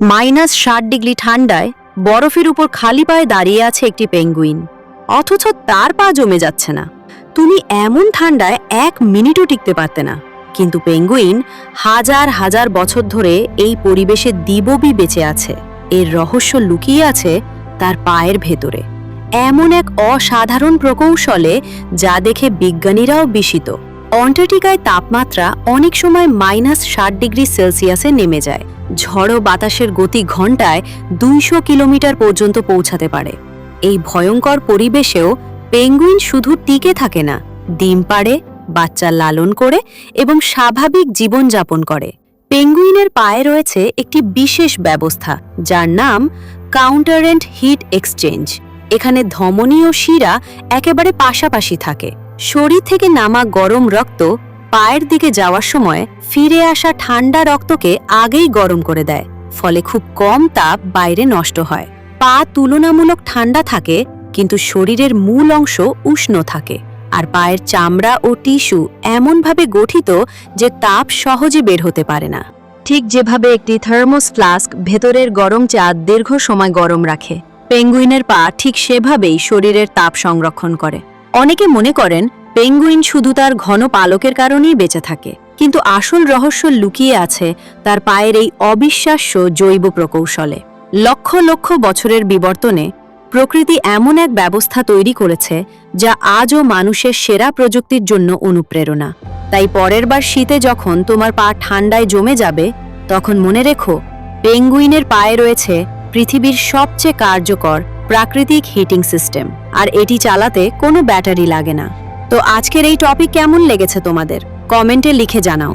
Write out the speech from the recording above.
-60 degree ঠান্ডায় বরফের উপর খালি পায়ে দাঁড়িয়ে আছে একটি পেঙ্গুইন, অথচ তার পা জমে যাচ্ছে না। তুমি এমন ঠান্ডায় 1 মিনিটও টিকতে পারতে না, কিন্তু পেঙ্গুইন হাজার হাজার বছর ধরে এই পরিবেশে দিব্যি বেঁচে আছে। এর রহস্য লুকিয়ে আছে তার পায়ের ভেতরে, এমন এক অসাধারণ প্রকৌশলে যা দেখে বিজ্ঞানীরাও বিস্মিত। অন্টার্কটিকায় তাপমাত্রা অনেক সময় -60 ডিগ্রি সেলসিয়াসে নেমে যায়। ঝড়ো বাতাসের গতি ঘন্টায় 200 কিলোমিটার পর্যন্ত পৌঁছাতে পারে। এই ভয়ঙ্কর পরিবেশেও পেঙ্গুইন শুধু টিকে থাকে না, ডিম পাড়ে, বাচ্চা লালন করে এবং স্বাভাবিক জীবনযাপন করে। পেঙ্গুইনের পায়ে রয়েছে একটি বিশেষ ব্যবস্থা যার নাম কাউন্টারেন্ট হিট এক্সচেঞ্জ। এখানে ধমনী ও শিরা একেবারে পাশাপাশি থাকে। শরীর থেকে নামা গরম রক্ত পায়ের দিকে যাওয়ার সময় ফিরে আসা ঠান্ডা রক্তকে আগেই গরম করে দেয়, ফলে খুব কম তাপ বাইরে নষ্ট হয়। পা তুলনামূলক ঠান্ডা থাকে, কিন্তু শরীরের মূল অংশ উষ্ণ থাকে। আর পায়ের চামড়া ও টিস্যু এমনভাবে গঠিত যে তাপ সহজে বের হতে পারে না। ঠিক যেভাবে একটি থার্মোস ফ্লাস্ক ভেতরের গরম চা দীর্ঘ সময় গরম রাখে, পেঙ্গুইনের পা ঠিক সেভাবেই শরীরের তাপ সংরক্ষণ করে। অনেকে মনে করেন পেঙ্গুইন শুধু তার ঘন পালকের কারণেই বেঁচে থাকে, কিন্তু আসল রহস্য লুকিয়ে আছে তার পায়ের এই অবিশ্বাস্য জৈব প্রকৌশলে। লক্ষ লক্ষ বছরের বিবর্তনে প্রকৃতি এমন এক ব্যবস্থা তৈরি করেছে যা আজও মানুষের সেরা প্রযুক্তির জন্য অনুপ্রেরণা। তাই পরের বার শীতে যখন তোমার পা ঠান্ডায় জমে যাবে, তখন মনে রেখো পেঙ্গুইনের পায়ে রয়েছে পৃথিবীর সবচেয়ে কার্যকর প্রাকৃতিক হিটিং সিস্টেম, আর এটি চালাতে কোনো ব্যাটারি লাগে না। তো আজকের এই টপিক কেমন লেগেছে তোমাদের? কমেন্টে লিখে জানাও।